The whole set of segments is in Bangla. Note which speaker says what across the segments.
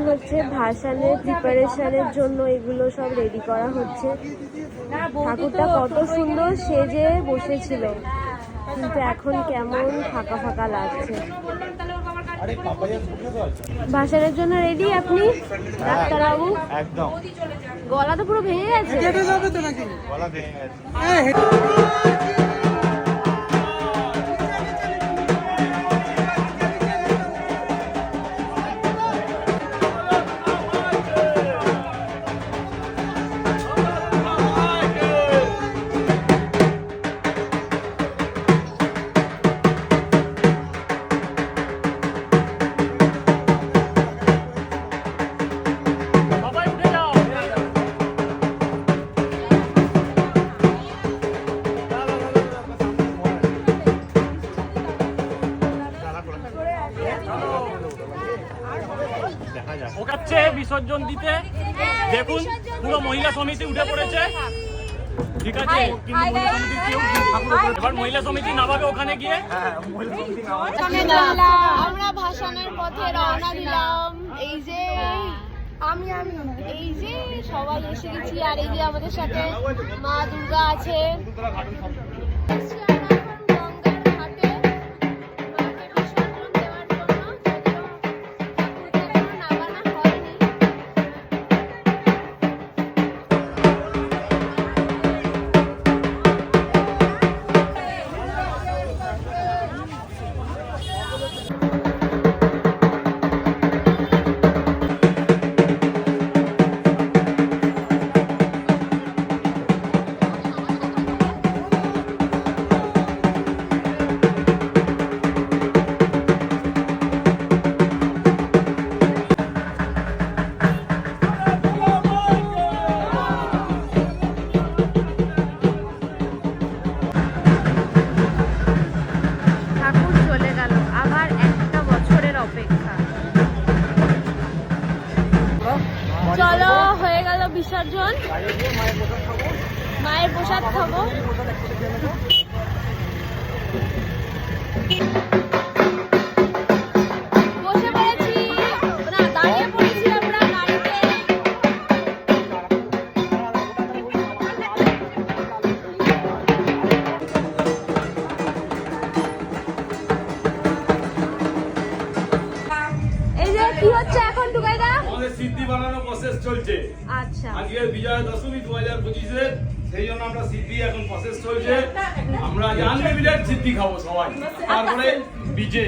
Speaker 1: হচ্ছে ভাসানের প্রিপারেশনের জন্য এগুলো সব রেডি করা হচ্ছে। ঠাকুরটা কত সুন্দর সেজে বসেছিল, কিন্তু এখন কেমন ফাঁকা ফাঁকা লাগছে। ভাসানের জন্য রেডি আপনি ডাক্তারবাবু?
Speaker 2: একদম।
Speaker 1: গলা তো পুরো ভেঙে গেছে।
Speaker 2: গলা ভেঙে গেছে।
Speaker 3: বিসর্জন দিতে দেখুন পুরো মহিলা সমিতি উঠে পড়েছে, ঠিক আছে, কিন্তু এবার মহিলা সমিতি নামাবে ওখানে গিয়ে।
Speaker 1: আমরা ভাসানের পথে রওনা দিলাম। এই যে এই যে সবাই এসে গেছি, আর এই যে আমাদের সাথে মা দুর্গা আছে। চলো, হয়ে গেল বিসর্জন। মায়ের প্রসাদ খাবো। বসে পড়েছি না, দাঁড়িয়ে পড়েছি আমরা গাড়িতে। এই যে কি হচ্ছে এখন টুকাইদা?
Speaker 3: সিদ্ধি বানানো প্রসেস চলছে।
Speaker 1: আচ্ছা,
Speaker 3: আজকে বিজয়া দশমী 2025-এর, সেই জন্য আমরা সিদ্ধি এখন প্রসেস চলছে। আমরা আনলিমিটেড সিদ্ধি খাবো সবাই, তারপরে বিজে,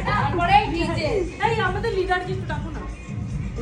Speaker 4: তারপরে ডিজে। এই আমাদের লিডার কি ঠাকুর